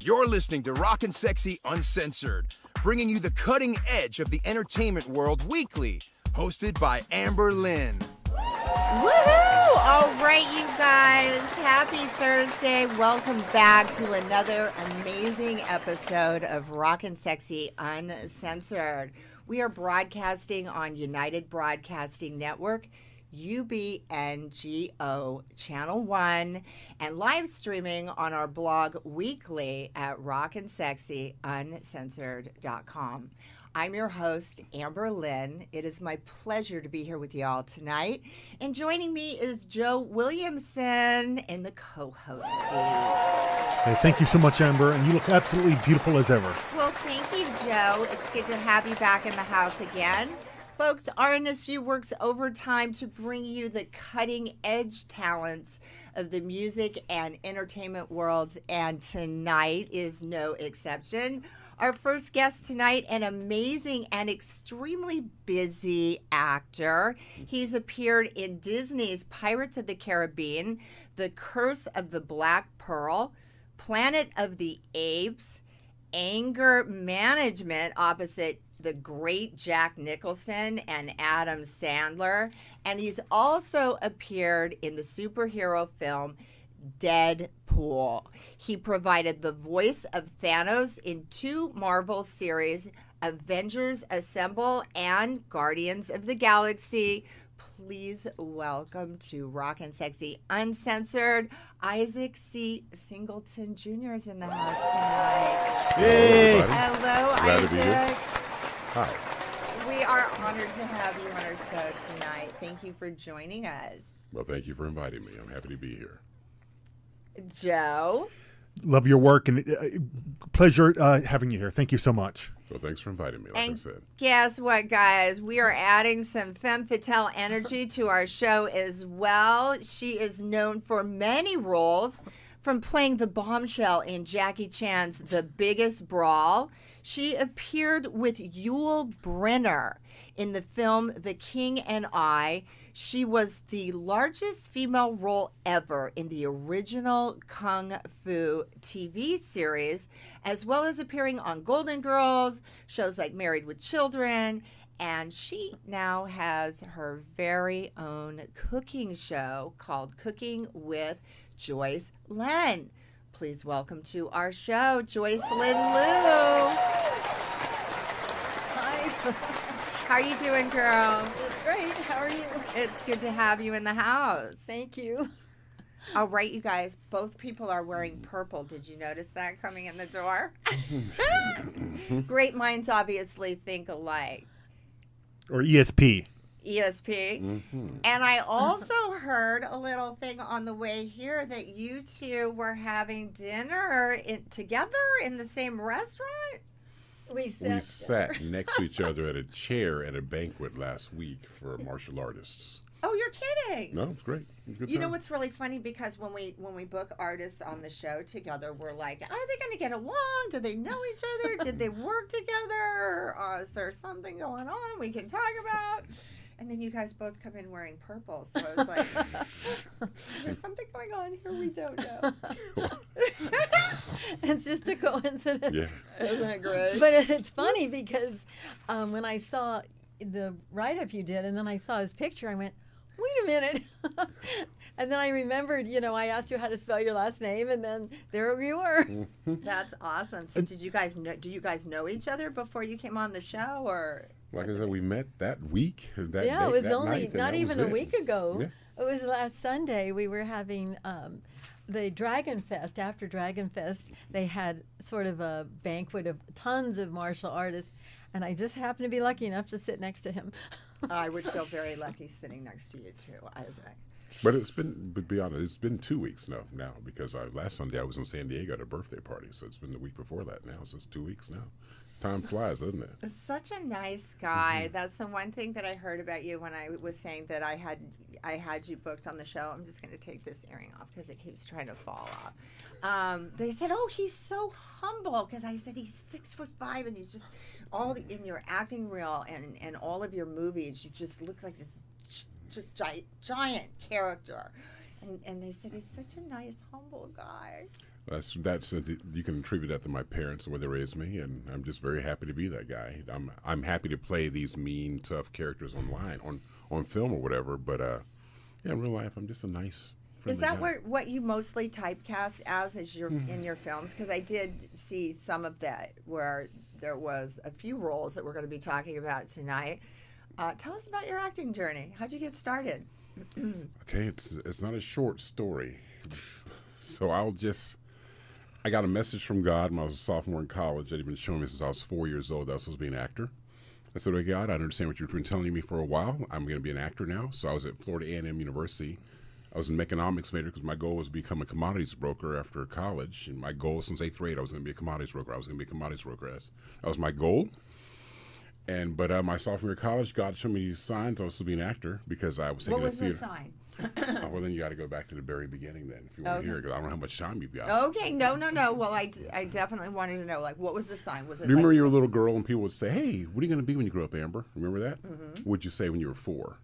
You're listening to Rock-N-Sexxy UnCensored, bringing you the cutting edge of the entertainment world weekly, hosted by Lynn. Woohoo! All right, you guys. Happy Thursday. Welcome back to another amazing episode of Rock-N-Sexxy UnCensored. We are broadcasting on United Broadcasting Network, UBNGO Channel 1, and live streaming on our blog weekly at rocknsexyuncensored.com. I'm your host, Lynn. It is my pleasure to be here with y'all tonight. And joining me is Joe Williamson in the co-host seat. Hey, thank you so much, Amber, and you look absolutely beautiful as ever. Well, thank you, Joe. It's good to have you back in the house again. Folks, RNSU works overtime to bring you the cutting-edge talents of the music and entertainment worlds, and tonight is no exception. Our first guest tonight, an amazing and extremely busy actor. He's appeared in Disney's Pirates of the Caribbean, The Curse of the Black Pearl, Planet of the Apes, Anger Management opposite the great Jack Nicholson and Adam Sandler. And he's also appeared in the superhero film Deadpool. He provided the voice of Thanos in two Marvel series, Avengers Assemble and Guardians of the Galaxy. Please welcome to Rock-N-Sexxy UnCensored, Isaac C. Singleton Jr. is in the house tonight. Hey! Hello, Glad to be here. Isaac. Hi. We are honored to have you on our show tonight. Thank you for joining us. Well, thank you for inviting me. I'm happy to be here. Joe. Love your work, and pleasure having you here. Thank you so much. Well, thanks for inviting me, like I said. Guess what, guys? We are adding some femme fatale energy to our show as well. She is known for many roles, from playing the bombshell in Jackie Chan's The Biggest Brawl. She appeared with Yul Brynner in the film The King and I. She was the largest female role ever in the original Kung Fu TV series, as well as appearing on Golden Girls, shows like Married with Children, and she now has her very own cooking show called Cooking with Joycelyne. Please welcome to our show, Joycelyne Lew. Hi. How are you doing, girl? Just great. How are you? It's good to have you in the house. Thank you. All right, you guys, both people are wearing purple. Did you notice that coming in the door? Great minds obviously think alike. Or ESP. ESP. Mm-hmm. And I also heard a little thing on the way here that you two were having dinner together in the same restaurant. We We sat next to each other at a chair at a banquet last week for martial artists. Oh, you're kidding. No, it's great. It was a good You know time. what's really funny, because when we book artists on the show together, we're like, are they going to get along? Do they know each other? Did they work together? Is there something going on we can talk about? And then you guys both come in wearing purple, so I was like, is there something going on here we don't know? It's just a coincidence. Yeah. Isn't that great? But it's funny because when I saw the write-up you did, and then I saw his picture, I went, wait a minute. And then I remembered, I asked you how to spell your last name, and then there you were. That's awesome. So do you guys know each other before you came on the show, or? Like I said, we met that week. That day, Yeah, it was that only night, and not that even was a it. week ago. Yeah. It was last Sunday. We were having the Dragon Fest. After Dragon Fest, they had sort of a banquet of tons of martial artists, and I just happened to be lucky enough to sit next to him. I would feel very lucky sitting next to you too, Isaac. But to be honest, it's been 2 weeks now because last Sunday I was in San Diego at a birthday party, so it's been the week before that now, so it's 2 weeks now. Time flies, doesn't it? Such a nice guy. Mm-hmm. That's the one thing that I heard about you when I was saying that I had you booked on the show. I'm just going to take this earring off because it keeps trying to fall off. They said, "Oh, he's so humble," because I said he's 6'5" and he's just all in your acting reel and all of your movies. You just look like this just giant character. And they said he's such a nice, humble guy. That's you can attribute that to my parents, the way they raised me, and I'm just very happy to be that guy. I'm happy to play these mean, tough characters online, on film or whatever. But yeah, in real life, I'm just a nice. Is that guy. what you mostly typecast as in your films? Because I did see some of that where there was a few roles that we're going to be talking about tonight. Tell us about your acting journey. How'd you get started? Okay, it's not a short story, so I got a message from God when I was a sophomore in college that He'd been showing me since I was 4 years old that I was supposed to be an actor. I said, "Okay, God, I understand what you've been telling me for a while. I'm going to be an actor now." So I was at Florida A&M University. I was an economics major because my goal was to become a commodities broker after college. And my goal since 8th grade, I was going to be a commodities broker. That was my goal. But my sophomore year of college, God showed me these signs I was to be an actor because I was taking What was a theater. the sign? Well, then you got to go back to the very beginning then if you want to hear it, because I don't know how much time you've got. Okay, no. Well, I definitely wanted to know, like, what was the sign? Was it? Do you remember you were a little girl and people would say, "Hey, what are you going to be when you grow up, Amber?" Remember that? Mm-hmm. What'd you say when you were 4?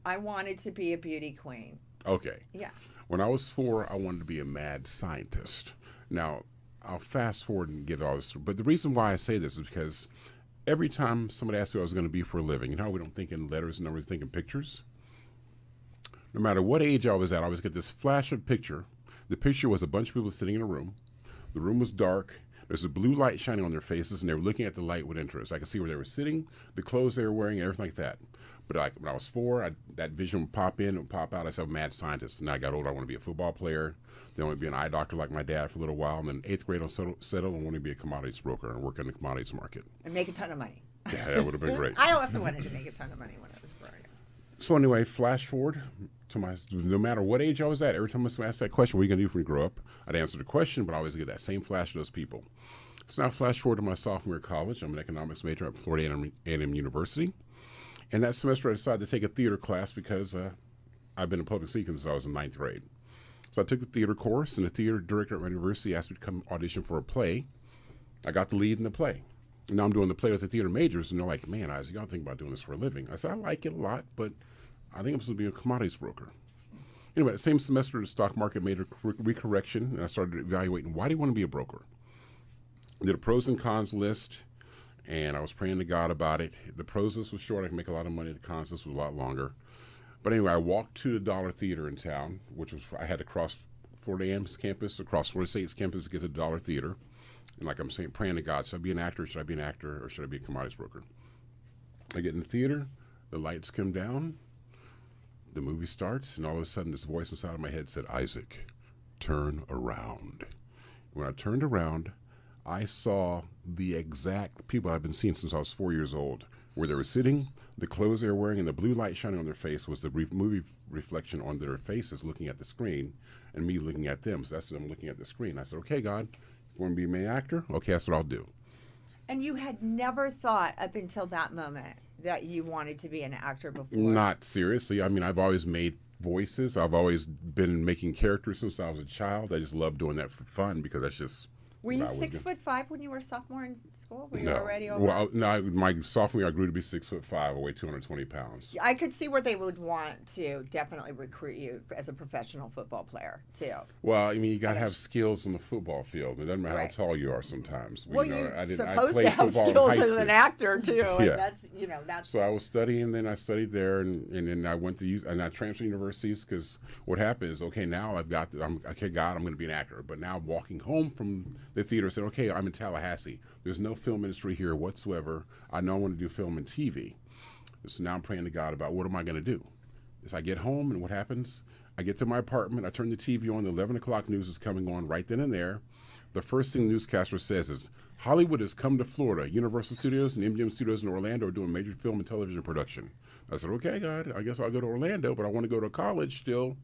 I wanted to be a beauty queen. Okay. Yeah. When I was 4, I wanted to be a mad scientist. Now, I'll fast forward and get all this. But the reason why I say this is because every time somebody asks me what I was going to be for a living, you know how we don't think in letters and numbers, we think in pictures? No matter what age I was at, I always get this flash of picture. The picture was a bunch of people sitting in a room. The room was dark. There's a blue light shining on their faces, and they were looking at the light with interest. I could see where they were sitting, the clothes they were wearing, and everything like that. But when I was 4, that vision would pop in and pop out. I said, "I'm a mad scientist." And I got older, I want to be a football player. Then I want to be an eye doctor like my dad for a little while. And then 8th grade, I settled and wanted to be a commodities broker and work in the commodities market. And make a ton of money. Yeah, that would have been great. I also wanted to make a ton of money when I was growing up. So anyway, flash forward to no matter what age I was at, every time someone asked that question, "What are you going to do when you grow up?" I'd answer the question, but I always get that same flash to those people. So now flash forward to my sophomore year of college. I'm an economics major at Florida A&M University. And that semester I decided to take a theater class because I've been in public speaking since I was in 9th grade. So I took the theater course, and the theater director at my university asked me to come audition for a play. I got the lead in the play. And now I'm doing the play with the theater majors, and they're like, "Man, Isaac, y'all think about doing this for a living." I said, "I like it a lot, but I think I'm supposed to be a commodities broker." Anyway, the same semester, the stock market made a recorrection, and I started evaluating, why do you want to be a broker? I did a pros and cons list, and I was praying to God about it. The pros list was short. I could make a lot of money. The cons list was a lot longer. But anyway, I walked to the Dollar Theater in town, I had to cross Florida A&M's campus, across Florida State's campus to get to the Dollar Theater. And like I'm saying, praying to God, should I be an actor, or should I be a commodities broker? I get in the theater, the lights come down, the movie starts, and all of a sudden this voice inside of my head said, "Isaac, turn around." When I turned around, I saw the exact people I've been seeing since I was 4 years old, where they were sitting, the clothes they were wearing, and the blue light shining on their face was the movie reflection on their faces looking at the screen, and me looking at them. So that's them looking at the screen. I said, "Okay, God, you want me to be a main actor? Okay, that's what I'll do." And you had never thought up until that moment that you wanted to be an actor before? Not seriously. I mean, I've always made voices. I've always been making characters since I was a child. I just love doing that for fun because that's just... Were you 6'5" when you were a sophomore in school? Were you No. already over? Well, no, my sophomore year, I grew to be 6'5". I weighed 220 pounds. I could see where they would want to definitely recruit you as a professional football player, too. Well, I mean, you got to have skills in the football field. It doesn't matter Right. how tall you are sometimes. Well, you know, you're I supposed to played have football in skills high as school. an actor, too. Yeah. And that's... So I was studying, then I studied there, and then I went to and I transferred universities because what happened is, okay, now okay, God, I'm going to be an actor. But now I'm walking home from the theater, I said, okay, I'm in Tallahassee. There's no film industry here whatsoever. I know I want to do film and TV. So now I'm praying to God about what am I going to do. So I get home, and what happens? I get to my apartment, I turn the TV on, the 11 o'clock news is coming on right then and there. The first thing the newscaster says is, Hollywood has come to Florida. Universal Studios and MGM Studios in Orlando are doing major film and television production. I said, okay, God, I guess I'll go to Orlando, but I want to go to college still.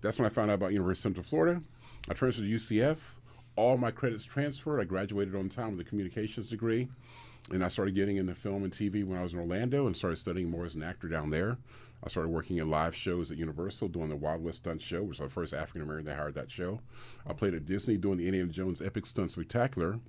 That's when I found out about University of Central Florida. I transferred to UCF. All my credits transferred. I graduated on time with a communications degree. And I started getting into film and TV when I was in Orlando and started studying more as an actor down there. I started working in live shows at Universal doing the Wild West Stunt Show, which was the first African-American that hired that show. I played at Disney doing the Indiana Jones Epic Stunt Spectacular,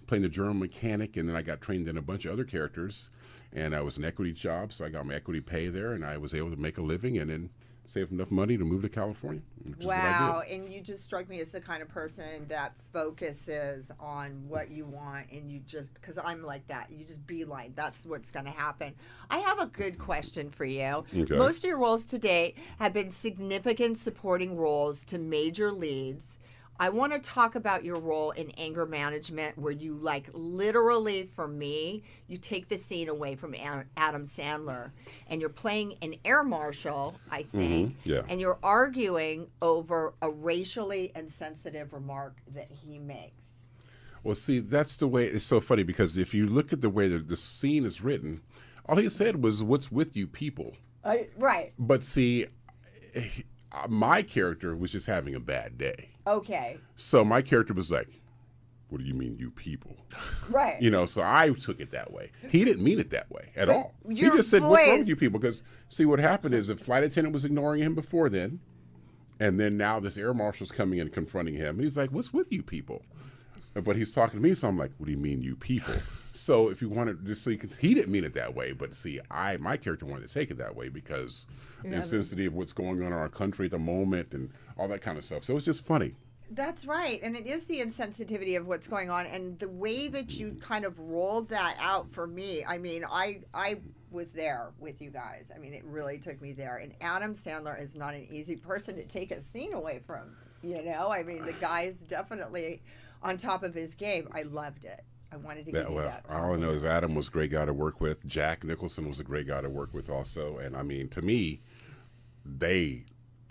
playing the German mechanic, and then I got trained in a bunch of other characters. And I was an equity job, so I got my equity pay there, and I was able to make a living. And then saved enough money to move to California. Which is what I Wow, did. and you just struck me as the kind of person that focuses on what you want, and you just, because I'm like that, you just beeline, that's what's going to happen. I have a good question for you. Okay. Most of your roles to date have been significant supporting roles to major leads. I want to talk about your role in anger management, where you, like, literally, for me, you take the scene away from Adam Sandler, and you're playing an air marshal, I think, yeah. and you're arguing over a racially insensitive remark that he makes. Well, see, that's the way. It's so funny because if you look at the way that the scene is written, all he said was, "What's with you people?" Right. But see, my character was just having a bad day. Okay. So my character was like, "What do you mean, you people?" Right. You know, so I took it that way. He didn't mean it that way at all. He your just said, "What's wrong voice- with you people?" Because see, what happened is the flight attendant was ignoring him before then, and then now this air marshal's coming in and confronting him, and he's like, "What's with you people?" But he's talking to me, so I'm like, "What do you mean, you people?" So if you wanted to see, he didn't mean it that way, but see, my character wanted to take it that way because the intensity of what's going on in our country at the moment and all that kind of stuff. So it's just funny. That's right. And it is the insensitivity of what's going on. And the way that you kind of rolled that out for me, I mean, I was there with you guys. I mean, it really took me there. And Adam Sandler is not an easy person to take a scene away from, you know? I mean, the guy is definitely on top of his game. I loved it. I wanted to give you that. All I know is Adam was a great guy to work with. Jack Nicholson was a great guy to work with also. And I mean, to me, they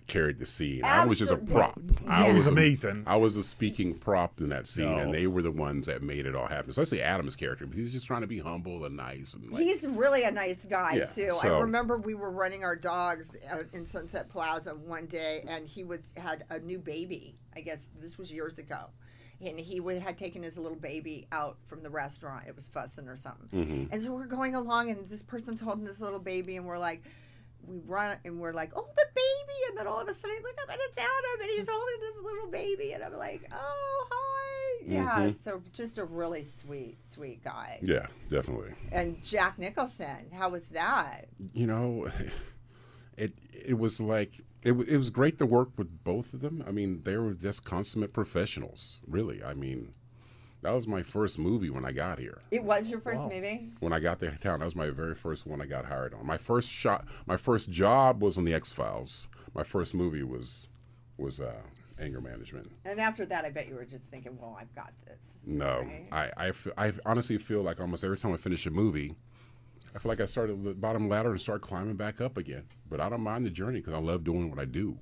carried the scene. I was just a prop. It was amazing. I was a speaking prop in that scene, and they were the ones that made it all happen. So I say Adam's character, but he's just trying to be humble and nice. And like, He's really a nice guy, Yeah, too. so- I remember we were running our dogs out in Sunset Plaza one day, and he had a new baby. I guess this was years ago. And he had taken his little baby out from the restaurant. It was fussing or something. Mm-hmm. And so we're going along, and this person's holding this little baby, and we're like, we run, and we're like, oh, the baby. And then all of a sudden, I look up, and it's Adam, and he's holding this little baby. And I'm like, oh, hi. Yeah, so just a really sweet, sweet guy. yeah, definitely. And Jack Nicholson, how was that? You know, it was like it was great to work with both of them. I mean, they were just consummate professionals, really. I mean, that was my first movie when I got here. It was your first movie? When I got to town, that was my very first one I got hired on. My first job was on the X-Files. My first movie was anger management. And after that, I bet you were just thinking, well, I've got this. No, right? I honestly feel like almost every time I finish a movie, I feel like I started at the bottom ladder and start climbing back up again. But I don't mind the journey because I love doing what I do.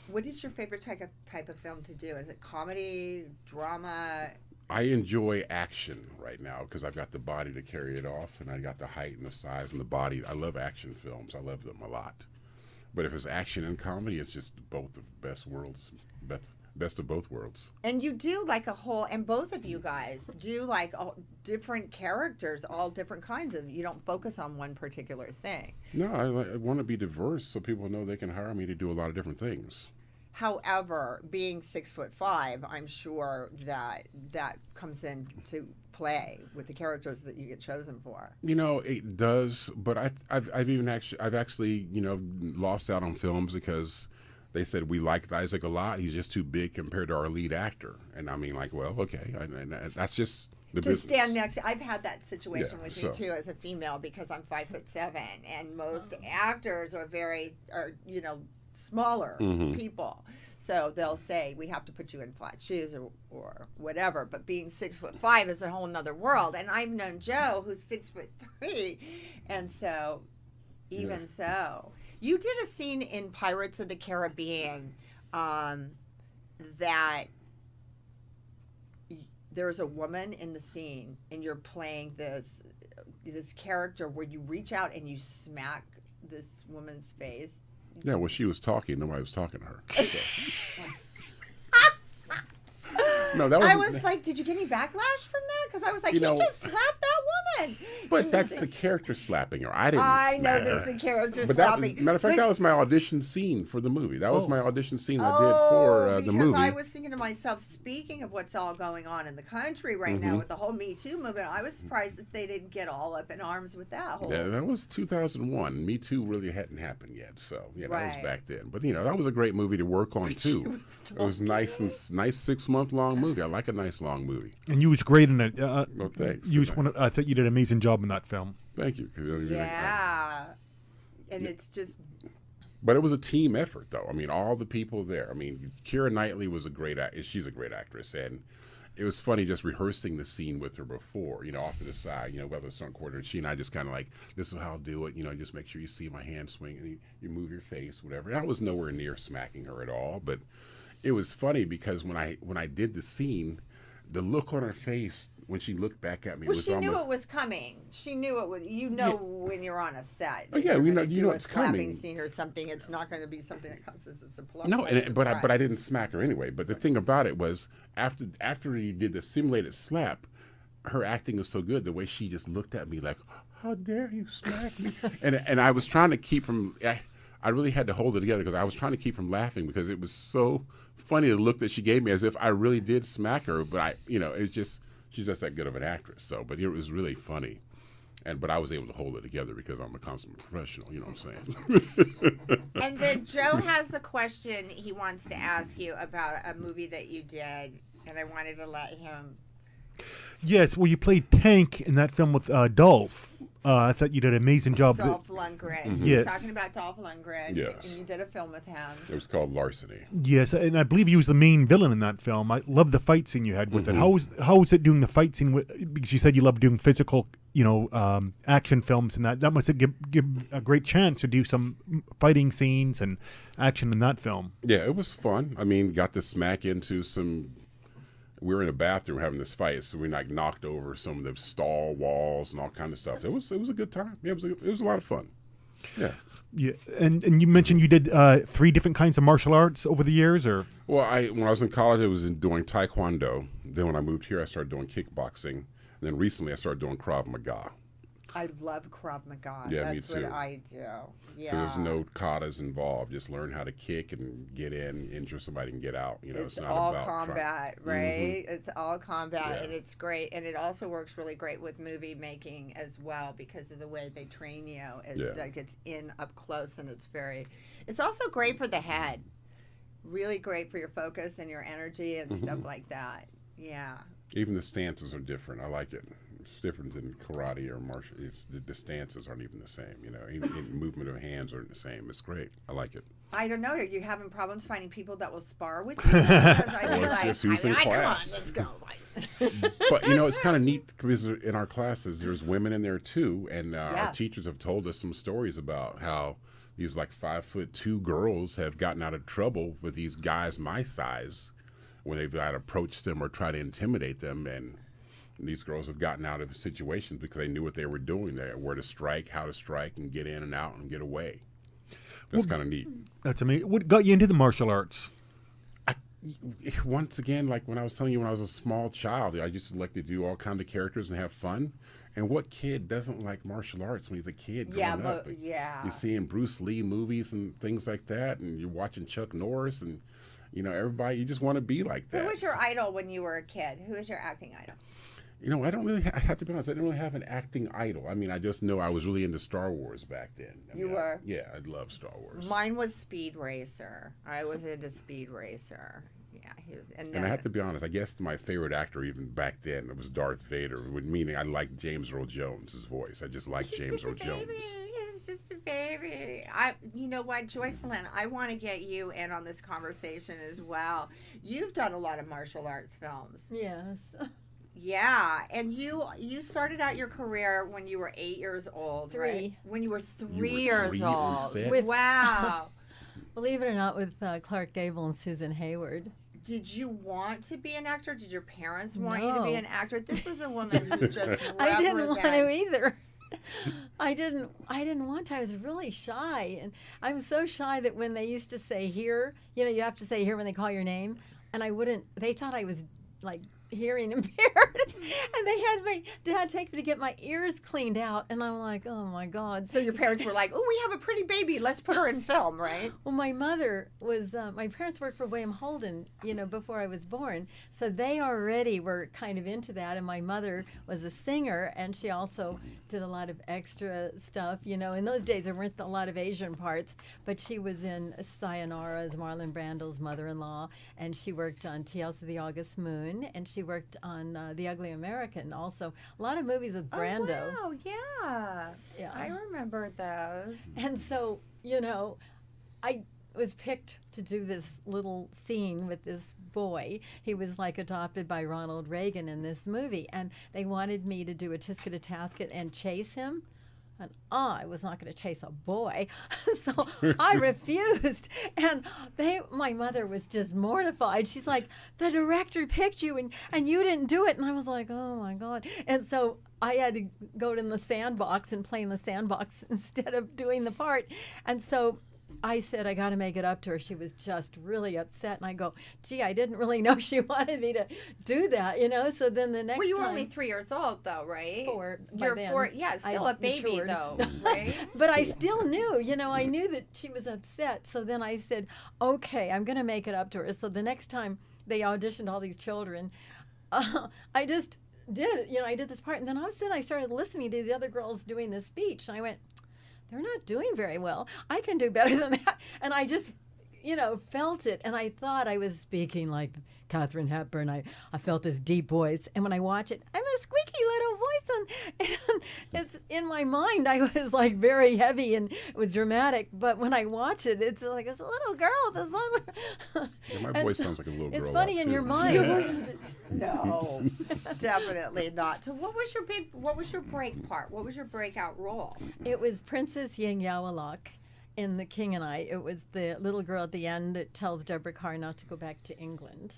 What is your favorite type of film to do? Is it comedy, drama? I enjoy action right now because I've got the body to carry it off, and I got the height and the size and the body. I love action films. I love them a lot. But if it's action and comedy, it's just both the best worlds, best of both worlds. And you do like a whole, and both of you guys do like different characters, all different kinds of, you don't focus on one particular thing. No, I want to be diverse so people know they can hire me to do a lot of different things. However, being 6'5", I'm sure that comes into play with the characters that you get chosen for. You know, it does, but I've actually lost out on films because they said we liked Isaac a lot. He's just too big compared to our lead actor, and I mean, like, well, okay, that's just the to business. stand next, I've had that situation Yeah, with so- me too as a female because I'm 5'7", and most actors are smaller people. So they'll say, we have to put you in flat shoes or whatever. But being 6'5" is a whole nother world. And I've known Joe, who's 6'3", and so even so, you did a scene in Pirates of the Caribbean that there's a woman in the scene, and you're playing this character where you reach out and you smack this woman's face. Yeah, well, she was talking. Nobody was talking to her. No, that was. I was like, did you get any backlash from that? Because I was like, he just slapped that woman. But that's the character slapping her. I didn't I know smack that's her. the character But slapping. matter of fact, But- that was my audition scene for the movie. That was my audition scene I did for the movie. Because I was thinking to myself, speaking of what's all going on in the country right now with the whole Me Too movement, I was surprised that they didn't get all up in arms with that whole. Yeah, that was 2001. Me Too really hadn't happened yet, so yeah, that was Right. back then. But that was a great movie to work on too. It was nice 6-month long movie. I like a nice long movie. And you was great in it. Oh, thanks. You was I thought you did an amazing job in that film. Thank you. Yeah. And it's just. But it was a team effort, though. I mean, all the people there. I mean, Keira Knightley was a great she's a great actress, and it was funny just rehearsing the scene with her before, off to the side, whether it's on quarter, and she and I just kind of like, this is how I'll do it, just make sure you see my hand swing, and you move your face, whatever. And I was nowhere near smacking her at all, but it was funny because when I did the scene, the look on her face when she looked back at me Well, was she almost... knew it was coming. She knew it was. When you're on a set. Oh, yeah, you're you know- gonna you do know a it's slapping coming. scene or something. It's not going to be something that comes as a surprise. No, but I didn't smack her anyway. But the thing about it was, after he did the simulated slap, her acting was so good. The way she just looked at me like, "How dare you smack me?" and I was trying to keep from. I really had to hold it together because I was trying to keep from laughing because it was so funny the look that she gave me as if I really did smack her. But it's just she's just that good of an actress. So, but it was really funny. But I was able to hold it together because I'm a consummate professional, you know what I'm saying? And then Joe has a question he wants to ask you about a movie that you did, and I wanted to let him. Yes, well, you played Tank in that film with Dolph. I thought you did an amazing job. Dolph Lundgren. Yes. He's talking about Dolph Lundgren. Yes. And you did a film with him. It was called Larceny. Yes, and I believe he was the main villain in that film. I love the fight scene you had with it. How was it doing the fight scene? Because you said you love doing physical, action films, and that must give a great chance to do some fighting scenes and action in that film. Yeah, it was fun. I mean, got to smack into some. We were in the bathroom having this fight, so we knocked over some of the stall walls and all kind of stuff. It was a good time. Yeah, it was a lot of fun. Yeah. Yeah, and you mentioned you did 3 different kinds of martial arts over the years, or? Well, when I was in college, I was doing Taekwondo. Then when I moved here, I started doing kickboxing. And then recently, I started doing Krav Maga. I love Krav Maga. Yeah, me That's what too. I do. Yeah. So there's no katas involved. Just learn how to kick and get in, injure somebody, and get out. It's not all about combat, right? It's all combat, Yeah. and it's great. And it also works really great with movie making as well because of the way they train you. It's like it's in up close, and it's also great for the head. Really great for your focus and your energy and stuff like that. Yeah. Even the stances are different. I like it. It's different than karate or martial. The stances aren't even the same. Even movement of hands aren't the same. It's great. I like it. I don't know. Are you having problems finding people that will spar with you? Because I Well, feel it's like, just who's in come on, class. let's go. But it's kind of neat because in our classes there's women in there too, and our Yes. teachers have told us some stories about how these 5'2" girls have gotten out of trouble with these guys my size when they've approached them or try to intimidate them, and these girls have gotten out of situations because they knew what they were doing there, where to strike, how to strike, and get in and out and get away. That's kind of neat. That's amazing. What got you into the martial arts? Once again, like when I was telling you, when I was a small child, I used to like to do all kinds of characters and have fun. And what kid doesn't like martial arts when he's a kid growing up? You're seeing Bruce Lee movies and things like that, and you're watching Chuck Norris, and everybody. You just want to be like that. Who was your idol when you were a kid? Who was your acting idol? I don't really. I have to be honest. I didn't really have an acting idol. I mean, I just know I was really into Star Wars back then. You were? I love Star Wars. Mine was Speed Racer. I was into Speed Racer. Yeah, And I have to be honest, I guess my favorite actor even back then it was Darth Vader, meaning I liked James Earl Jones' voice. I just liked James Earl Jones. He's just a baby. You know what, Joycelyne, I want to get you in on this conversation as well. You've done a lot of martial arts films. Yes. Yeah, and you started out your career when you were 8 years old, 3. right? When you were 3 You were years 3 old. on set? Wow. Believe it or not, with Clark Gable and Susan Hayward. Did you want to be an actor? Did your parents want you to be No. an actor? This is a woman who just I didn't want to represents- either. I didn't want to. I was really shy, and I'm so shy that when they used to say here, you have to say here when they call your name, and I wouldn't. They thought I was like hearing impaired, and they had my dad take me to get my ears cleaned out, and I'm like, oh my God. So your parents were like, "Oh, we have a pretty baby. Let's put her in film," right? Well, my mother was, my parents worked for William Holden, before I was born. So they already were kind of into that. And my mother was a singer, and she also did a lot of extra stuff. In those days, there weren't a lot of Asian parts, but she was in Sayonara as Marlon Brando's mother-in-law, and she worked on Tales of the August Moon, and she worked on The Ugly American also. A lot of movies with Brando. Oh, wow, yeah. I remember those. And so, I was picked to do this little scene with this boy. He was like adopted by Ronald Reagan in this movie, and they wanted me to do a tisket a tasket and chase him. And I was not going to chase a boy, so I refused. And my mother was just mortified. She's like, "The director picked you, and you didn't do it." And I was like, "Oh my God!" And so I had to go in the sandbox and play in the sandbox instead of doing the part. And so I said, I got to make it up to her. She was just really upset. And I go, gee, I didn't really know she wanted me to do that, So then the next time. Well, you were only 3 years old, though, right? 4. You're 4. Yeah, still a baby, matured. though, right? But I still knew, I knew that she was upset. So then I said, okay, I'm going to make it up to her. So the next time they auditioned all these children, I just did, I did this part. And then all of a sudden I started listening to the other girls doing this speech. And I went, they're not doing very well. I can do better than that. And I just, felt it. And I thought I was speaking like Katharine Hepburn. I felt this deep voice. And when I watch it, I'm a squeaky little voice. And it's in my mind, I was like very heavy and it was dramatic. But when I watch it, it's like, it's a little girl. This little... Yeah, my voice sounds like a little girl. It's funny in your mind. No, definitely not. So what was your break part? What was your breakout role? It was Princess Ying Yawalak in The King and I. It was the little girl at the end that tells Deborah Carr not to go back to England.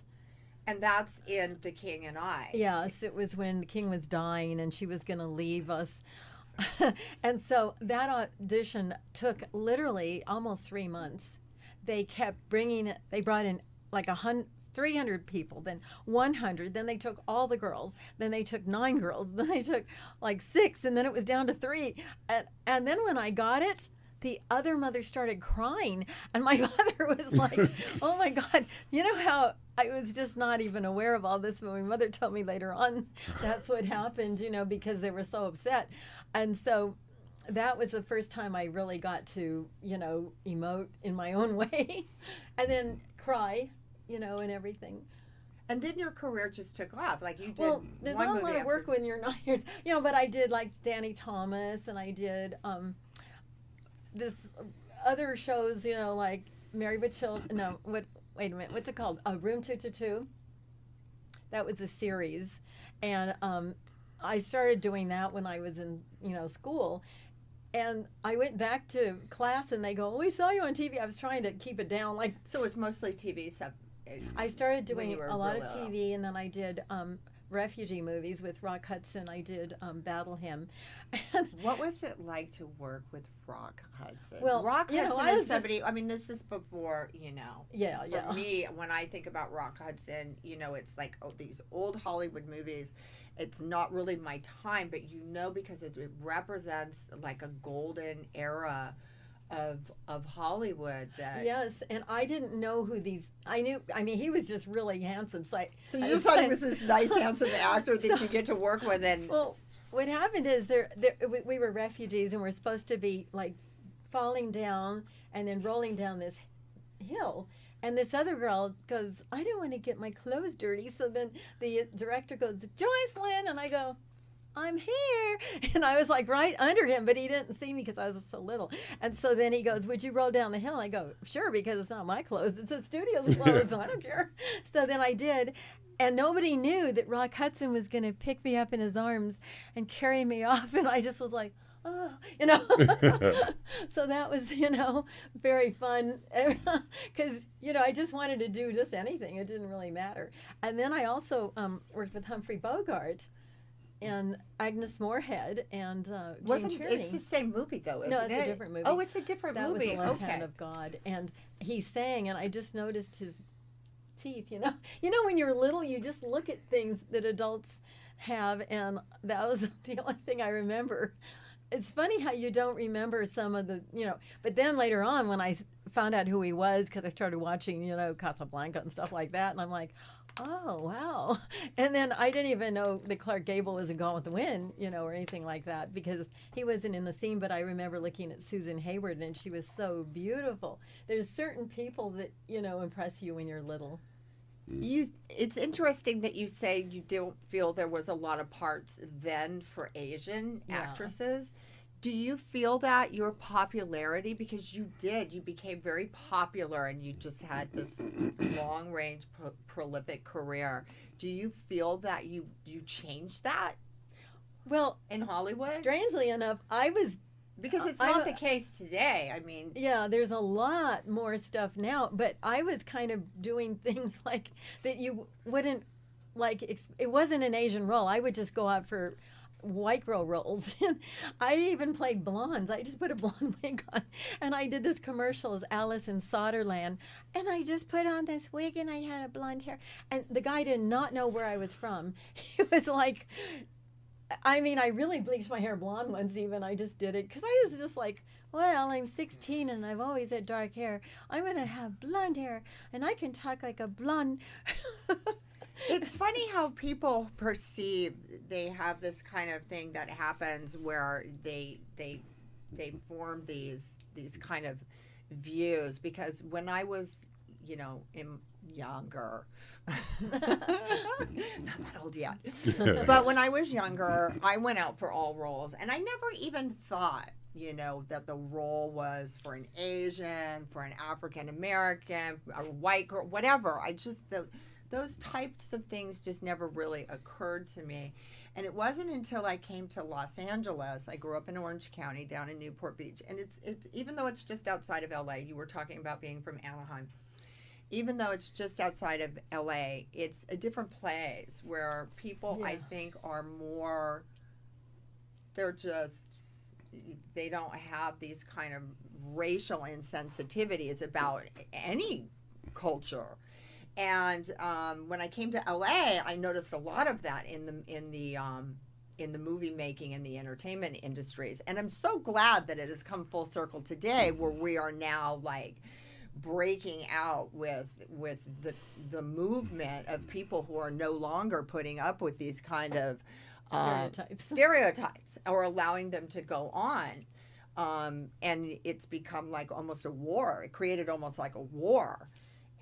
And that's in The King and I. Yes, it was when the king was dying and she was going to leave us. And so that audition took literally almost 3 months. They kept they brought in like 300 people, then 100, then they took all the girls, then they took 9 girls, then they took like 6, and then it was down to 3. And then when I got it, the other mother started crying, and my mother was like, oh my God, how I was just not even aware of all this, but my mother told me later on that's what happened, because they were so upset. And so that was the first time I really got to, emote in my own way and then cry, and everything. And then your career just took off. Like you did. Well, there's not a lot of work when you're 9 years, but I did like Danny Thomas, and I did this other shows, like Married with Children. No, wait a minute, what's it called? Room 222. That was a series, and I started doing that when I was in school. And I went back to class, and they go, "Oh, we saw you on TV." I was trying to keep it down, like. So it's mostly TV stuff. I started doing a lot of TV, and then I did refugee movies with Rock Hudson. I did Battle Hymn. What was it like to work with Rock Hudson? Well, Rock Hudson is somebody. I mean, this is before Yeah, For me, when I think about Rock Hudson, it's like these old Hollywood movies. It's not really my time, but because it represents like a golden era of Hollywood. Yes, and I didn't know who these. I mean, he was just really handsome. So you just thought he was this nice, handsome actor that you get to work with. And well, what happened is we were refugees, and we're supposed to be like falling down and then rolling down this hill. And this other girl goes, "I don't want to get my clothes dirty." So then the director goes, "Joycelyne," and I go, "I'm here." And I was like right under him, but he didn't see me because I was so little. And so then he goes, "Would you roll down the hill?" I go, "Sure," because it's not my clothes. It's the studio's clothes, so I don't care. So then I did. And nobody knew that Rock Hudson was going to pick me up in his arms and carry me off. And I just was like, oh, So that was, very fun. Because, I just wanted to do just anything. It didn't really matter. And then I also worked with Humphrey Bogart and Agnes Moorehead and Gene Tierney. It's the same movie, though, isn't it? No, it's a different movie. Oh, it's a different movie. That was The Left Hand of God. And he sang, and I just noticed his teeth, you know. You know, when you're little, you just look at things that adults have, and that was the only thing I remember. It's funny how you don't remember some of the, you know, but then later on when I found out who he was, because I started watching, you know, Casablanca and stuff like that, and I'm like, oh, wow. And then I didn't even know that Clark Gable was in Gone with the Wind, you know, or anything like that, because he wasn't in the scene, but I remember looking at Susan Hayward, and she was so beautiful. There's certain people that, you know, impress you when you're little. It's interesting that you say you don't feel there was a lot of parts then for Asian actresses. Do you feel that your popularity, because you became very popular and you just had this long range prolific career, do you feel that you changed that? Well, in Hollywood? Strangely enough, I was, because it's not the case today. I mean, yeah, there's a lot more stuff now, but I was kind of doing things like that you wouldn't like. It wasn't an Asian role. I would just go out for white girl roles. I even played blondes. I just put a blonde wig on, and I did this commercial as Alice in Solderland, and I just put on this wig and I had a blonde hair, and the guy did not know where I was from. He was like, I mean, I really bleached my hair blonde once even. I just did it because I was just like, well, I'm 16 and I've always had dark hair. I'm going to have blonde hair and I can talk like a blonde. It's funny how people perceive, they have this kind of thing that happens where they form these kind of views, because when I was, you know, younger, not that old yet, but when I was younger, I went out for all roles, and I never even thought, you know, that the role was for an Asian, for an African American, a white girl, whatever. I just, those types of things just never really occurred to me. And it wasn't until I came to Los Angeles. I grew up in Orange County down in Newport Beach, and it's even though it's just outside of LA, you were talking about being from Anaheim. Even though it's just outside of LA, it's a different place where people, I think, are more, they don't have these kind of racial insensitivities about any culture. And when I came to LA, I noticed a lot of that in the movie making and the entertainment industries. And I'm so glad that it has come full circle today, where we are now like breaking out with the movement of people who are no longer putting up with these kind of stereotypes or allowing them to go on. And it's become like almost a war. It created almost like a war.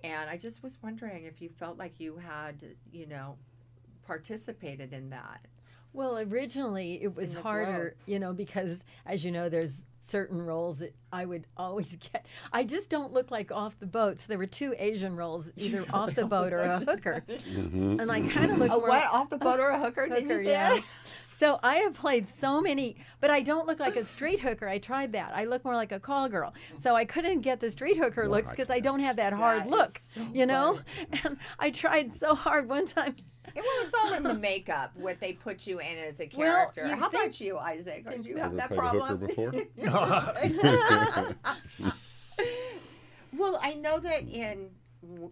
And I just was wondering if you felt like you had, you know, participated in that. Well, originally it was harder, you know, because as you know, there's certain roles that I would always get. I just don't look like Off the Boat. So there were two Asian roles, either Off the Boat or a hooker. Mm-hmm. And I kind of look more what? Off the Boat or a hooker? Did you say that? So I have played so many, but I don't look like a street hooker. I tried that. I look more like a call girl. So I couldn't get the street hooker looks because I don't have that hard look, so you know? funny. And I tried so hard one time. Well, it's all in the makeup, what they put you in as a character. Well, How about you, Isaac? Did you have that Ever played problem? a hooker before? Well, I know that in,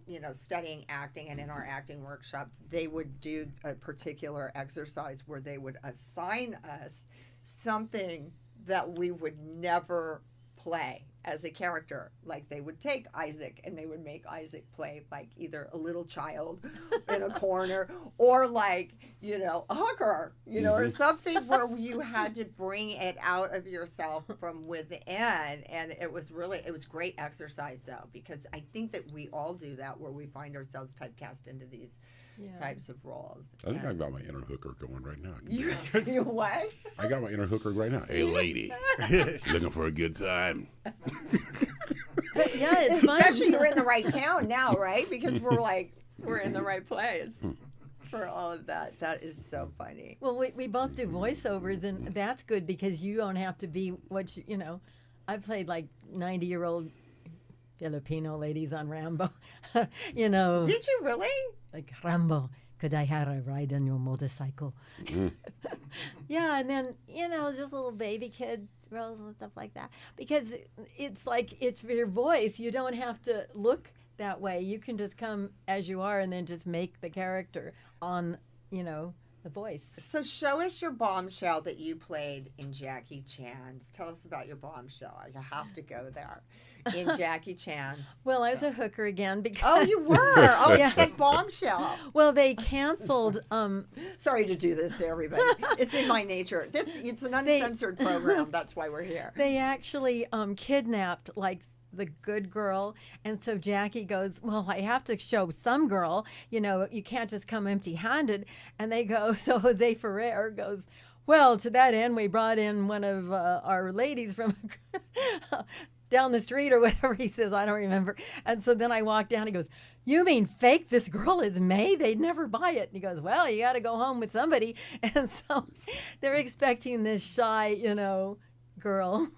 you know, studying acting and in our acting workshops, they would do a particular exercise where they would assign us something that we would never play as a character. Like they would take Isaac and they would make Isaac play like either a little child in a corner or like, you know, a hooker, you know, or something where you had to bring it out of yourself from within. And it was great exercise though, because I think that we all do that, where we find ourselves typecast into these types of roles. I think I got my inner hooker going right now. You what? I got my inner hooker right now. Hey, lady, looking for a good time? But yeah, it's Especially fun. you're in the right town now, right? Because we're in the right place for all of that. That is so funny. Well, we both do voiceovers, and that's good because you don't have to be what you know. I played like 90-year-old Filipino ladies on Rambo, you know. Did you really? Like, Rambo, could I have a ride on your motorcycle? Yeah, and then, you know, just little baby kid roles and stuff like that. Because it's like, it's for your voice. You don't have to look that way. You can just come as you are and then just make the character on, the voice. So show us your bombshell that you played in Jackie Chan's. Tell us about your bombshell. You have to go there. In Jackie Chan's. Well, I was a hooker again because. Oh, you were. Oh, yeah. It said bombshell. Well, they canceled. Sorry to do this to everybody. It's in my nature. It's an uncensored program. That's why we're here. They actually kidnapped the good girl, and so Jackie goes, well, I have to show some girl, you can't just come empty-handed. And they go, so Jose Ferrer goes, well, to that end, we brought in one of our ladies from down the street or whatever he says, I don't remember. And so then I walk down, he goes, you mean fake this girl is May? They'd never buy it. And he goes, well, you got to go home with somebody. And so they're expecting this shy, girl,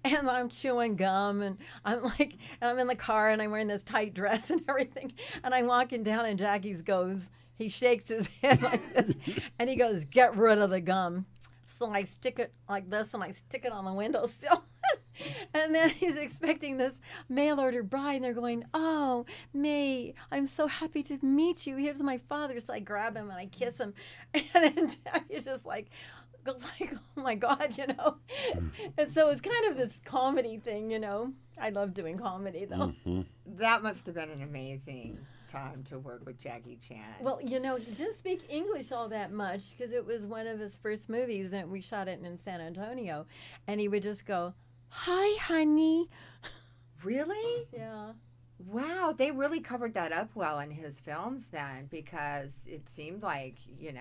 and I'm chewing gum, and I'm in the car, and I'm wearing this tight dress and everything, and I'm walking down, and Jackie's goes, he shakes his head like this, and he goes, get rid of the gum. So I stick it like this, and I stick it on the windowsill. And then he's expecting this mail order bride, and they're going, oh, May, I'm so happy to meet you. Here's my father. So I grab him and I kiss him. And then Jackie's just goes like, oh my God, And so it's kind of this comedy thing, I love doing comedy, though. Mm-hmm. That must have been an amazing time to work with Jackie Chan. Well, he didn't speak English all that much because it was one of his first movies, and we shot it in San Antonio. And he would just go, hi, honey. Really? Yeah. Wow, they really covered that up well in his films then, because it seemed like, he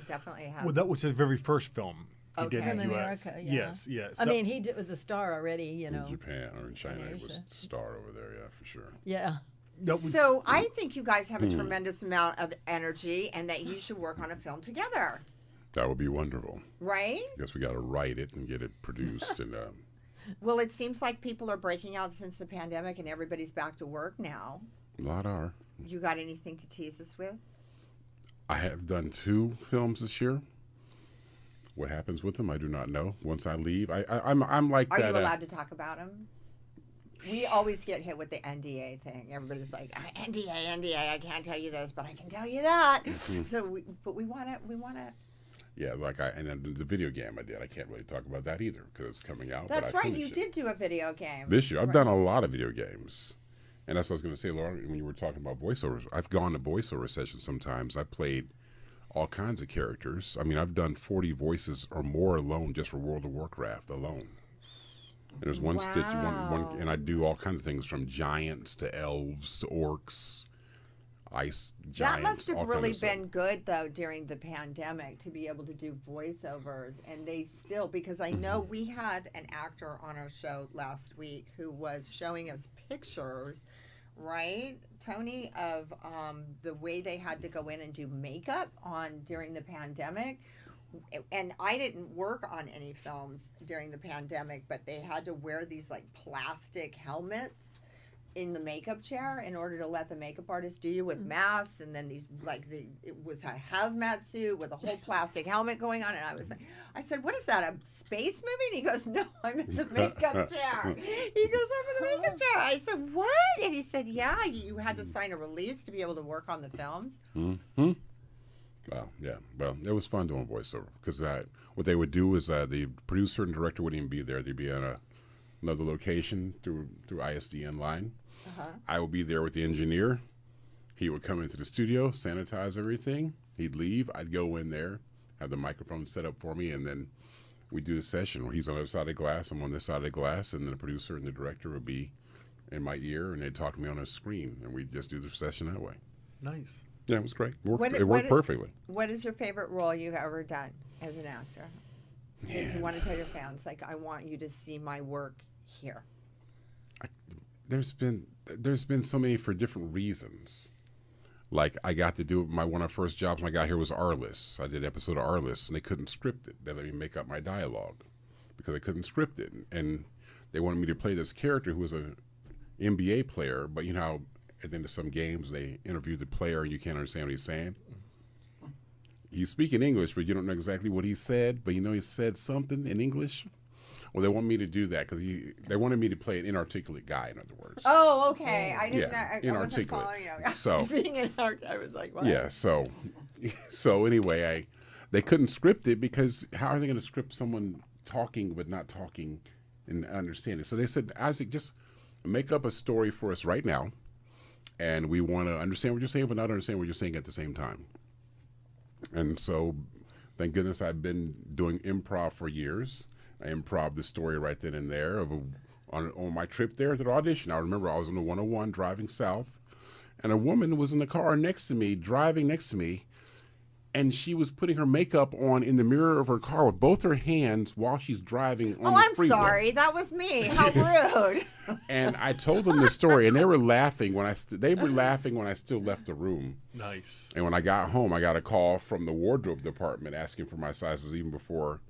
definitely had... Well, that was his very first film he did in In the U.S. America, yeah. Yes. I mean, he was a star already, In Japan or in China, he was a star over there, yeah, for sure. Yeah. So I think you guys have a tremendous amount of energy and that you should work on a film together. That would be wonderful. Right? I guess we got to write it and get it produced. And well, it seems like people are breaking out since the pandemic and everybody's back to work now. a lot are. You got anything to tease us with? I have done 2 films this year. What happens with them, I do not know. Once I leave, I'm like Are that. you allowed to talk about them? We always get hit with the NDA thing. Everybody's like, NDA, I can't tell you this, but I can tell you that. Mm-hmm. So, we want to. Yeah, and then the video game I did. I can't really talk about that either because it's coming out. That's but I right. You finished did do a video game this year. I've done a lot of video games, and that's what I was going to say, Laura. When you were talking about voiceovers, I've gone to voiceover sessions sometimes. I played all kinds of characters. I mean, I've done 40 voices or more alone just for World of Warcraft alone. And there's one stitch, and I do all kinds of things from giants to elves to orcs, ice giants. That must have really been been good, though, during the pandemic to be able to do voiceovers. And they still, because I know we had an actor on our show last week who was showing us pictures, right, Tony, of the way they had to go in and do makeup during the pandemic. And I didn't work on any films during the pandemic, but they had to wear these like plastic helmets in the makeup chair in order to let the makeup artist do you with masks, and then these it was a hazmat suit with a whole plastic helmet going on, and I said, what is that, a space movie? And he goes, no, I'm in the makeup chair. He goes, I'm in the makeup chair. I said, what? And he said, yeah, you had to sign a release to be able to work on the films. Mm-hmm. Wow, yeah. Well, it was fun doing voiceover because what they would do is the producer and director wouldn't even be there. They'd be in another location through ISDN line. Uh-huh. I would be there with the engineer. He would come into the studio, sanitize everything. He'd leave. I'd go in there, have the microphone set up for me, and then we'd do the session where he's on the other side of the glass, I'm on this side of the glass, and then the producer and the director would be in my ear, and they'd talk to me on a screen, and we'd just do the session that way. Nice. Yeah, it was great. It worked perfectly. What is your favorite role you've ever done as an actor? If you want to tell your fans, I want you to see my work here. There's been so many for different reasons. Like I got to do one of my first jobs when I got here was Arliss. I did an episode of Arliss, and they couldn't script it. They let me make up my dialogue because they couldn't script it, and they wanted me to play this character who was an NBA player, but you know how at the end of some games they interview the player and you can't understand what he's saying. He's speaking English, but you don't know exactly what he said, but you know he said something in English. Well, they want me to do that because they wanted me to play an inarticulate guy. In other words. Oh, okay. I didn't. Yeah, I wasn't inarticulate. following you. So Being inarticulate, I was like, what? yeah. So anyway, they couldn't script it because how are they going to script someone talking but not talking and understanding? So they said, Isaac, just make up a story for us right now, and we want to understand what you're saying but not understand what you're saying at the same time. And so, thank goodness I've been doing improv for years. I improv the story right then and there on my trip there to the audition. I remember I was on the 101 driving south, and a woman was in the car next to me, driving next to me, and she was putting her makeup on in the mirror of her car with both her hands while she's driving on the freeway. I'm sorry. That was me. How rude. And I told them the story, and they were laughing when I still left the room. Nice. And when I got home, I got a call from the wardrobe department asking for my sizes even before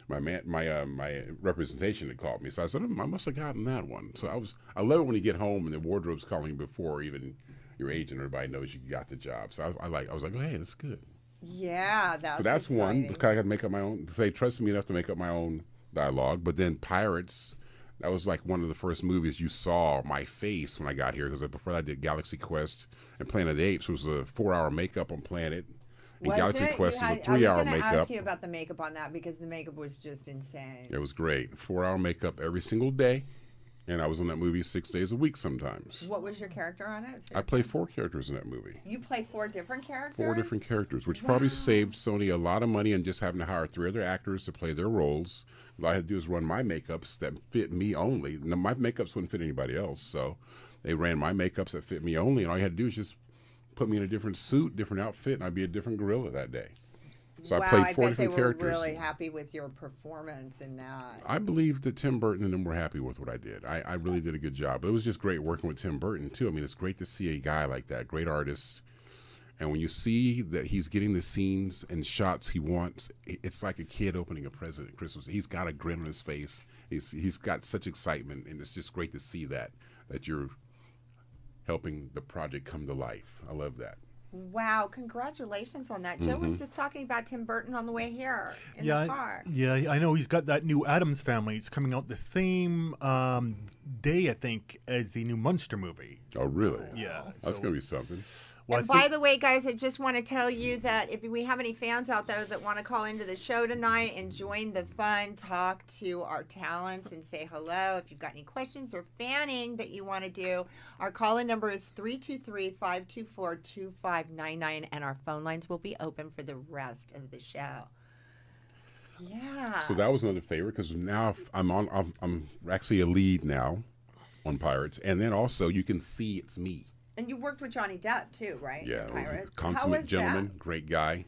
my representation had called me. So I said, I must have gotten that one. So I love it when you get home and the wardrobe's calling you before even your agent or everybody knows you got the job. So I was like, oh, hey, that's good. Yeah, that's So that's one, exciting. because I got to make up my own, they trusted me enough to make up my own dialogue. But then Pirates, that was like one of the first movies you saw my face when I got here, because before I did Galaxy Quest and Planet of the Apes, it was a 4-hour makeup on Planet. And Was Galaxy it? Quest is a 3-hour I was going to makeup. ask you about the makeup on that because the makeup was just insane. It was great. 4-hour makeup every single day. And I was on that movie 6 days a week sometimes. What was your character on it? I played 4 characters in that movie. You play 4 different characters? 4 different characters, which probably saved Sony a lot of money and just having to hire 3 other actors to play their roles. All I had to do was run my makeups that fit me only. Now, my makeups wouldn't fit anybody else, so they ran my makeups that fit me only, and all you had to do is just put me in a different suit, different outfit, and I'd be a different gorilla that day. So wow, I played 4 bet they different were characters. really happy with your performance in that. I believe that Tim Burton and them were happy with what I did. I really did a good job. But it was just great working with Tim Burton, too. I mean, it's great to see a guy like that, great artist. And when you see that he's getting the scenes and shots he wants, it's like a kid opening a present at Christmas. He's got a grin on his face. He's got such excitement, and it's just great to see that you're helping the project come to life. I love that. Wow, congratulations on that. Joe was just talking about Tim Burton on the way here in the car. Yeah, I know he's got that new Addams Family. It's coming out the same day, I think, as the new Munster movie. Oh, really? Yeah. That's going to be something. Well, And by the way, guys, I just want to tell you that if we have any fans out there that want to call into the show tonight and join the fun, talk to our talents and say hello, if you've got any questions or fanning that you want to do, our call-in number is 323-524-2599, and our phone lines will be open for the rest of the show. Yeah. So that was another favorite, because now I'm actually a lead now on Pirates, and then also you can see it's me. And you worked with Johnny Depp, too, right? Yeah, in Pirates. How consummate was gentleman, that? great guy.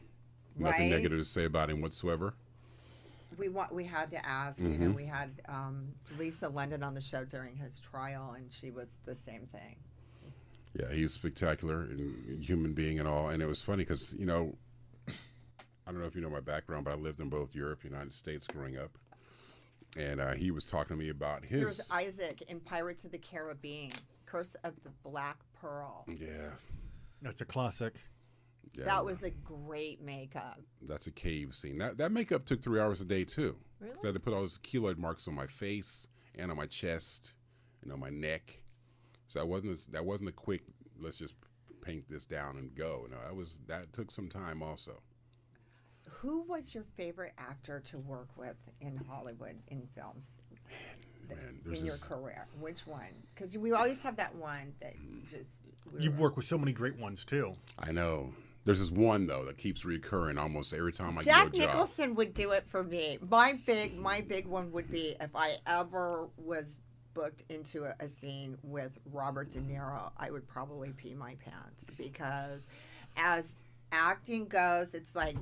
Nothing Right. negative to say about him whatsoever. We had to ask. You know, we had Lisa London on the show during his trial, and she was the same thing. Yeah, he's spectacular and human being and all. And it was funny because, you know, I don't know if you know my background, but I lived in both Europe and United States growing up. And he was talking to me about his... Here's Isaac in Pirates of the Caribbean, Curse of the Black Pearl. Yeah. That's a classic. Yeah, That was a great makeup. That's a cave scene. That makeup took 3 hours a day, too. Really? I had to put all those keloid marks on my face and on my chest and on my neck. So that wasn't a quick, let's just paint this down and go. No, that took some time also. Who was your favorite actor to work with in Hollywood in films? Man, in your career, which one? Because we always have that one that just... You've worked with so many great ones, too. I know. There's this one, though, that keeps recurring almost every time I Jack do a job. Nicholson would do it for me. My big one would be if I ever was booked into a scene with Robert De Niro, I would probably pee my pants, because as acting goes, it's like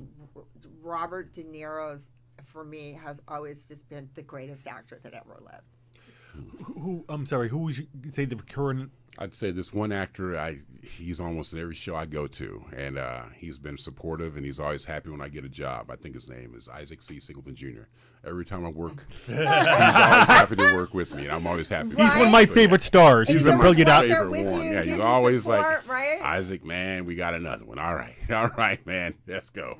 Robert De Niro's, for me, has always just been the greatest actor that ever lived. I'm sorry, who would you say the current I'd say this one actor, he's almost in every show I go to, and he's been supportive, and he's always happy when I get a job. I think his name is Isaac C. Singleton Jr. Every time I work, he's always happy to work with me, and I'm always happy. He's one of my favorite stars. He's a brilliant actor. Yeah, he's always like, right? Isaac, man, we got another one. All right, man, let's go.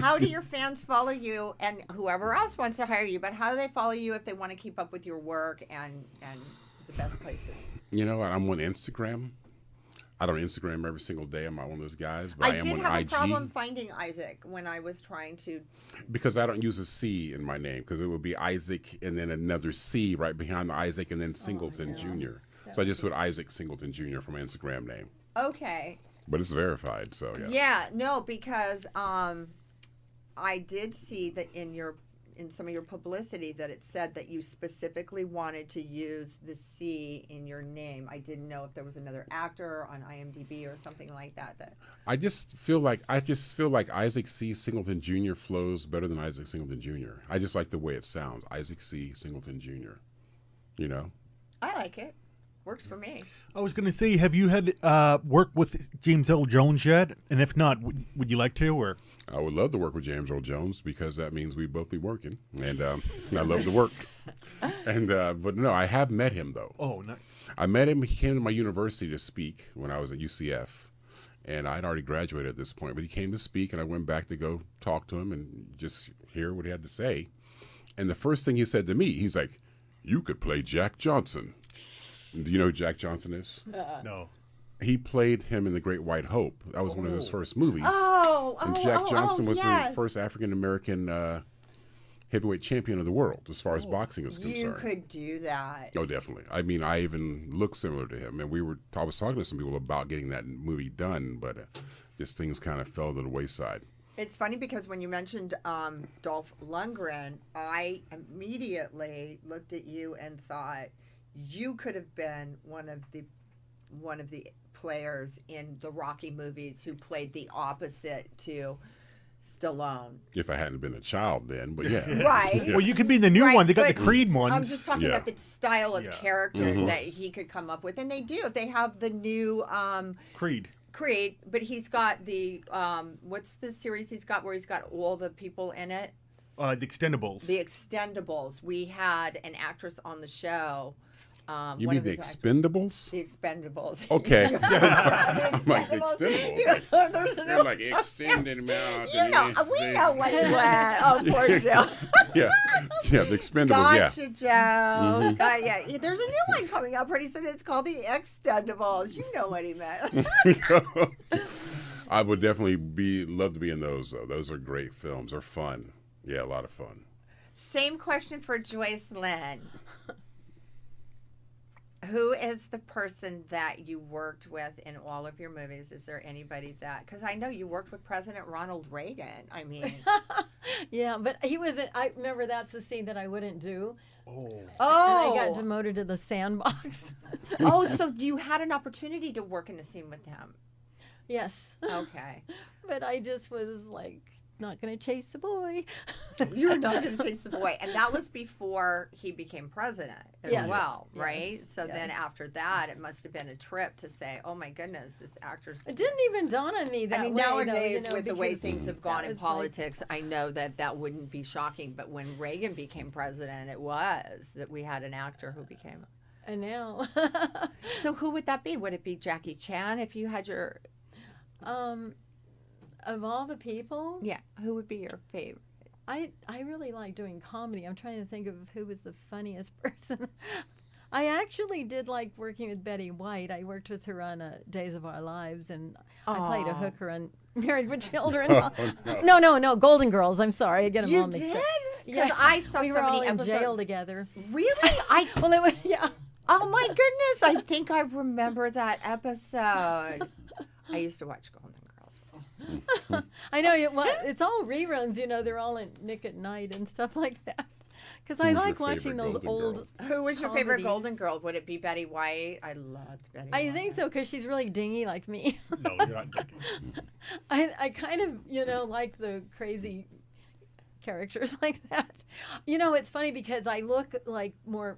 How do your fans follow you, and whoever else wants to hire you? But how do they follow you if they want to keep up with your work and the best places? You know what? I'm on Instagram. I don't Instagram every single day. I'm not one of those guys, but I am on IG. I did have a problem finding Isaac when I was trying to. Because I don't use a C in my name, because it would be Isaac and then another C right behind the Isaac and then Singleton Jr. So I just put Isaac Singleton Jr. for my Instagram name. Okay. But it's verified, so yeah. Yeah, no, because I did see that in some of your publicity that it said that you specifically wanted to use the C in your name. I didn't know if there was another actor on IMDb or something like that. I just feel like Isaac C. Singleton Jr. flows better than Isaac Singleton Jr. I just like the way it sounds. Isaac C. Singleton Jr. You know? I like it. Works for me. I was going to say, have you had work with James Earl Jones yet? And if not, would you like to? Or I would love to work with James Earl Jones because that means we both be working, and I love to work. And but no, I have met him though. Oh, no. I met him. He came to my university to speak when I was at UCF, and I'd already graduated at this point. But he came to speak, and I went back to go talk to him and just hear what he had to say. And the first thing he said to me, he's like, "You could play Jack Johnson." Do you know who Jack Johnson is? No. He played him in The Great White Hope. That was one of his first movies. And Jack Johnson was the first African-American heavyweight champion of the world as far as boxing is concerned. You could do that. Oh, definitely. I mean, I even look similar to him. And I was talking to some people about getting that movie done, but just things kind of fell to the wayside. It's funny because when you mentioned Dolph Lundgren, I immediately looked at you and thought, you could have been one of the players in the Rocky movies who played the opposite to Stallone. If I hadn't been a child then, but yeah. Right. Well, you could be in the new one. They got the Creed ones. I'm just talking about the style of character that he could come up with. And they do. They have the new Creed, but he's got the what's the series he's got where he's got all the people in it? The Extendables. The Extendables. We had an actress on the show. You mean the Expendables? The Expendables. Okay. I'm like, the Extendables. They're like extended amount. We know what you want. Oh, poor Joe. Yeah, the Expendables, Gotcha, Joe. Yeah. There's a new one coming up pretty soon. It's called the Extendables. You know what he meant. I would definitely love to be in those, though. Those are great films. They're fun. Yeah, a lot of fun. Same question for Joycelyne. Who is the person that you worked with in all of your movies? Is there anybody that, because I know you worked with President Ronald Reagan. I mean. Yeah, but he wasn't, I remember that's the scene that I wouldn't do. Oh. And I got demoted to the sandbox. Oh, so you had an opportunity to work in a scene with him. Yes. Okay. But I just was like, not going to chase the boy. You're not going to chase the boy. And that was before he became president as well, right? Yes. So then after that, it must have been a trip to say, oh my goodness, this actor's... It didn't even dawn on me that way. Nowadays, with the way things have gone in politics, I know that wouldn't be shocking. But when Reagan became president, it was that we had an actor who became... I know. So who would that be? Would it be Jackie Chan if you had your... Of all the people? Yeah. Who would be your favorite? I really like doing comedy. I'm trying to think of who was the funniest person. I actually did like working with Betty White. I worked with her on Days of Our Lives, and I played a hooker on Married with Children. No, Golden Girls. I'm sorry. I get them all mixed up. Because I saw we so were all many in episodes. jail together. Really? Well, it was, yeah. Oh my goodness! I think I remember that episode. I used to watch Golden Girls. I know it's all reruns. They're all in Nick at Night and stuff like that. Because I like watching those old. Who was your favorite comedies. Golden Girl? Would it be Betty White? I loved Betty White. I think so because she's really dingy like me. No, you're not thinking. I kind of like the crazy characters like that. It's funny because I look like more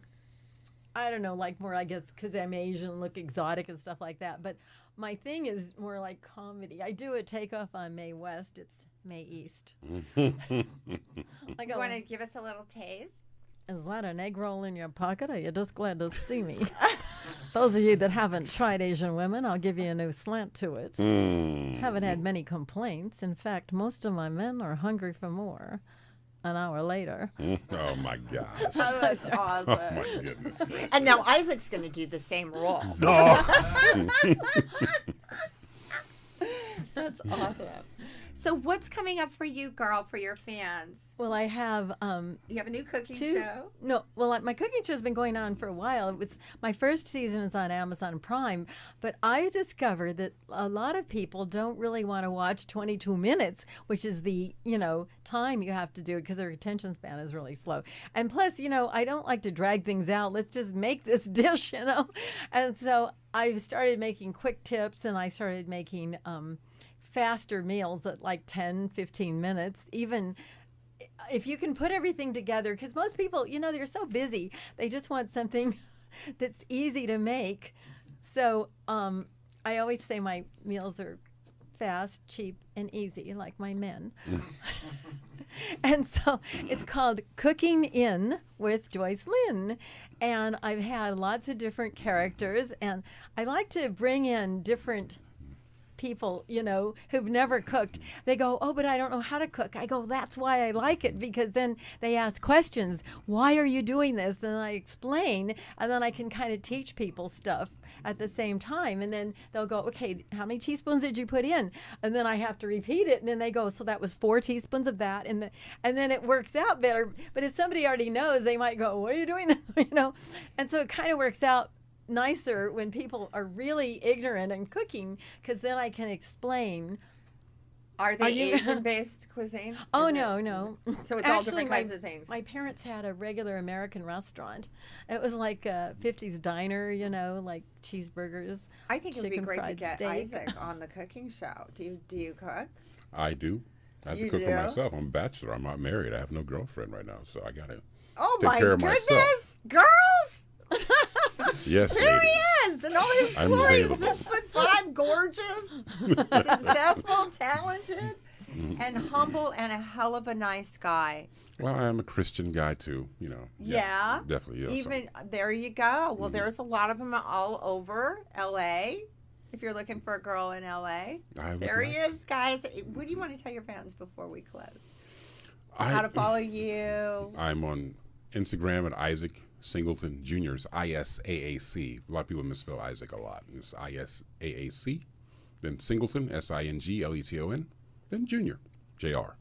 I don't know, like more, I guess, because I'm Asian, look exotic and stuff like that. But my thing is more like comedy. I do a takeoff on May West. It's May East. You want to give us a little taste? Is that an egg roll in your pocket? Are you just glad to see me? Those of you that haven't tried Asian women, I'll give you a new slant to it. Haven't had many complaints. In fact, most of my men are hungry for more. An hour later. Oh my gosh. Oh, that's awesome. Oh my goodness gracious. And now Isaac's going to do the same role. That's awesome. So what's coming up for you, girl, for your fans? Well, I have You have a new cooking show? No, well, my cooking show's been going on for a while. It was my first season is on Amazon Prime, but I discovered that a lot of people don't really want to watch 22 minutes, which is the time you have to do it because their attention span is really slow. And plus, I don't like to drag things out. Let's just make this dish, And so I've started making quick tips, and I started making faster meals at like 10, 15 minutes, even if you can put everything together, because most people, they're so busy. They just want something that's easy to make. So I always say my meals are fast, cheap, and easy, like my men. And so it's called Cooking In with Joycelyne. And I've had lots of different characters, and I like to bring in different people, who've never cooked. They go, oh, but I don't know how to cook. I go, that's why I like it, because then they ask questions. Why are you doing this? Then I explain, and then I can kind of teach people stuff at the same time. And then they'll go, okay, how many teaspoons did you put in? And then I have to repeat it. And then they go, so that was 4 teaspoons of that. And then it works out better. But if somebody already knows, they might go, what are you doing? And so it kind of works out nicer when people are really ignorant in cooking, because then I can explain. Are they Asian-based cuisine? Oh, no. So it's all different kinds of things. My parents had a regular American restaurant. It was like a 50s diner, like cheeseburgers. I think it would be chicken great to fried get steak. Isaac on the cooking show. Do you cook? I do. I have You to cook do? for myself. I'm a bachelor. I'm not married. I have no girlfriend right now, so I gotta Oh take my care of goodness, myself. girls! Yes, There ladies. he is, in all his I'm glory, available. 6'5", gorgeous, successful, talented, and humble, and a hell of a nice guy. Well, I'm a Christian guy too. Yeah. Definitely. Yeah, Even there you go. Well, there's a lot of them all over L.A. If you're looking for a girl in L.A., there he is, guys. What do you want to tell your fans before we close? How to follow you? I'm on Instagram at Isaac Singleton Jr. It's ISAAC. A lot of people misspell Isaac a lot. It's ISAAC. Then Singleton, SINGLETON. Then Junior, JR.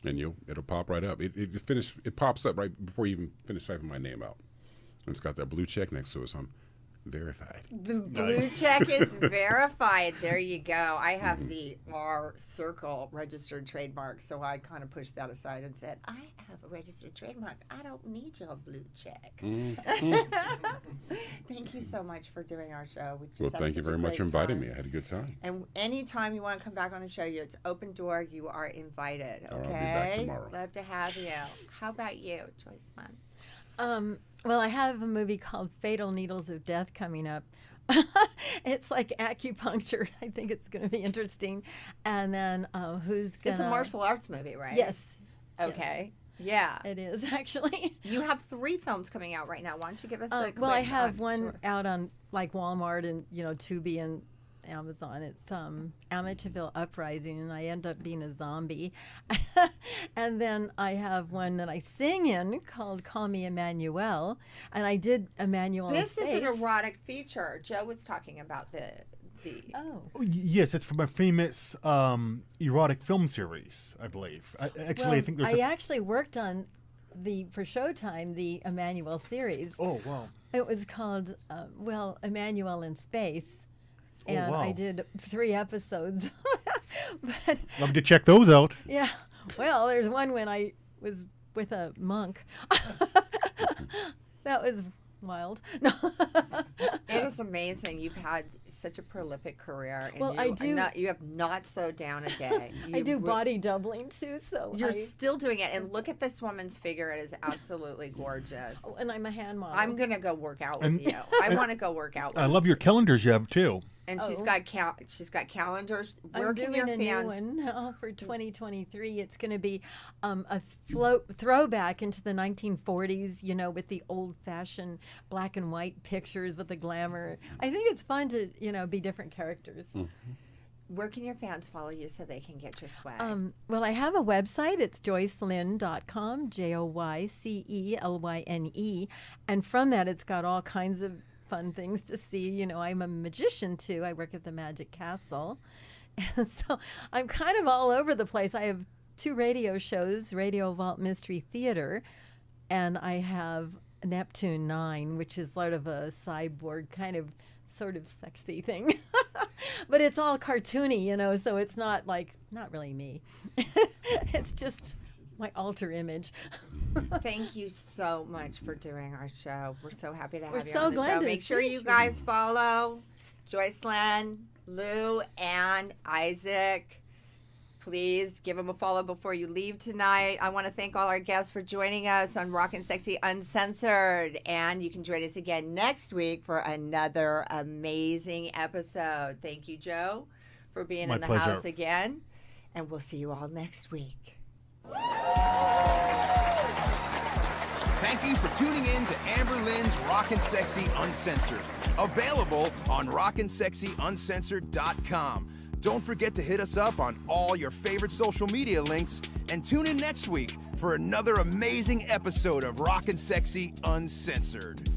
And it'll pop right up. It pops up right before you even finish typing my name out. And it's got that blue check next to it, so I'm verified. The blue check is verified. There you go. I have the R Circle registered trademark, so I kind of pushed that aside and said, I have a registered trademark. I don't need your blue check. Thank you so much for doing our show. We just Well, had thank you such a very much for great inviting time. me. I had a good time. And anytime you want to come back on the show, it's open door. You are invited. Okay. I'll be back tomorrow. Love to have you. How about you, Joycelyne? Well, I have a movie called Fatal Needles of Death coming up. It's like acupuncture. I think it's going to be interesting. And then who's going to... It's a martial arts movie, right? Yes. Okay. Yeah. It is, actually. You have 3 films coming out right now. Why don't you give us a quick... Well, I have one sure. out on like Walmart and, Tubi and Amazon. It's Amityville Uprising, and I end up being a zombie. And then I have one that I sing in called Call Me Emmanuel, and I did Emmanuel. This is an erotic feature. Joe was talking about the Oh. Yes, it's from a famous erotic film series, I believe. I think there's I actually worked on for Showtime the Emmanuel series. Oh, wow. It was called Emmanuel in Space. And wow. I did 3 episodes. But Love to check those out. yeah. Well, there's one when I was with a monk. That was wild. No. It is amazing. You've had such a prolific career. And Well, you I do- you have not slowed down a day. I You do re- body doubling too, so You're still doing it. And look at this woman's figure. It is absolutely gorgeous. Oh, and I'm a hand model. I'm going to go work out with And- you. I want to go work out with I you. love your calendars you have too. And she's Oh. got calendars. Where I'm can doing your a fans? new one now for 2023. It's going to be a throwback into the 1940s, you know, with the old-fashioned black and white pictures with the glamour. I think it's fun to, you know, be different characters. Where can your fans follow you so they can get your swag? Well, I have a website. It's joycelyn.com, JoyCelyne. And from that, it's got all kinds of fun things to see. You know, I'm a magician too. I work at the Magic Castle. And so I'm kind of all over the place. I have 2 radio shows, Radio Vault Mystery Theater, and I have Neptune 9, which is sort of a cyborg kind of sort of sexy thing. But it's all cartoony, you know, so it's not really me. It's just my alter image. Thank you so much for doing our show. We're so happy to have We're you so on the glad show. to Make sure see you you. guys follow Joycelyne Lew and Isaac. Please give them a follow before you leave tonight. I want to thank all our guests for joining us on Rock-N-Sexxy UnCensored. And you can join us again next week for another amazing episode. Thank you, Joe, for being My in the pleasure. house again. And we'll see you all next week. Thank you for tuning in to Amber Lynn's Rock-N-Sexxy UnCensored. Available on rockandSexxyUncensored.com. Don't forget to hit us up on all your favorite social media links and tune in next week for another amazing episode of Rock-N-Sexxy UnCensored.